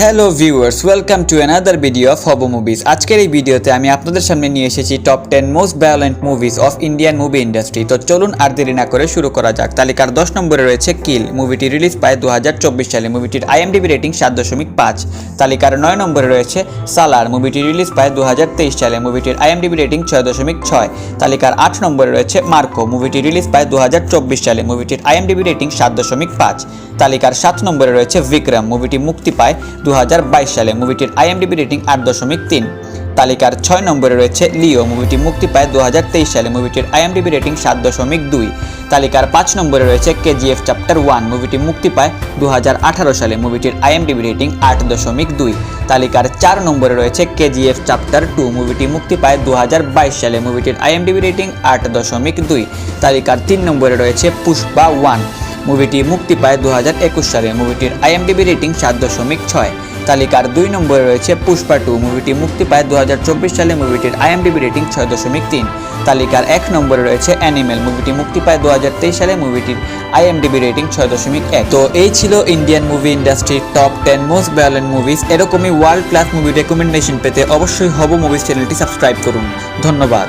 Hello viewers, welcome to another video of হবো movies. আজকের এই ভিডিওতে আমি আপনাদের সামনে নিয়ে এসেছি top 10 most violent movies of Indian movie industry. তো চলুন আর দেরি না করে শুরু করা যাক। তালিকার 10 নম্বরে রয়েছে কিল, মুভিটি রিলিজ পায় 2024 সালে, মুভিটির আইএমডিবি রেটিং 7.5। তালিকার 9 নম্বরে রয়েছে সালার, মুভিটি রিলিজ পায় 2023 সালে, মুভিটির আইএমডিবি রেটিং 6.6। তালিকার 8 নম্বরে রয়েছে মার্কো, মুভিটি রিলিজ পায় 2024 সালে, মুভিটির আইএমডিবি রেটিং 7.5। তালিকার 7 নম্বরে রয়েছে বিক্রম, মুভিটি মুক্তি পায় 2022 সালে, মুভিটির আইএমডিবি রেটিং 8.3। তালিকার 6 নম্বরে রয়েছে লিও, মুভিটি মুক্তি পায় 2023 সালে, মুভিটির আইএমডিবি রেটিং 7.2। তালিকার 5 নম্বরে রয়েছে কেজিএফ চ্যাপ্টার 1, মুভিটি মুক্তি পায় 2018 সালে, মুভিটির আইএমডিবি রেটিং 8.2। তালিকার 4 নম্বরে রয়েছে কেজিএফ চ্যাপ্টার 2, মুভিটি মুক্তি পায় 2022 সালে, মুভিটির আইএমডিবি রেটিং 8.2। তালিকার 3 নম্বরে রয়েছে পুষ্পা 1, মুভিটি মুক্তি পায় 2021 সালে, মুভিটির আইএমডিবি রেটিং 7.6। তালিকার 2 নম্বরে রয়েছে পুষ্পা 2, মুভিটি মুক্তি পায় 2024 সালে, মুভিটির আইএমডিবি রেটিং 6.3। তালিকার 1 নম্বরে রয়েছে অ্যানিমেল, মুভিটি মুক্তি পায় 2023 সালে, মুভিটির আইএমডিবি রেটিং 6.1। তো এই ছিল ইন্ডিয়ান মুভি ইন্ডাস্ট্রির টপ 10 মোস্ট ভায়োলেন্ট মুভিজ। এরকমই ওয়ার্ল্ড ক্লাস মুভি রেকমেন্ডেশন পেতে অবশ্যই হবো মুভিজ চ্যানেলটি সাবস্ক্রাইব করুন। ধন্যবাদ।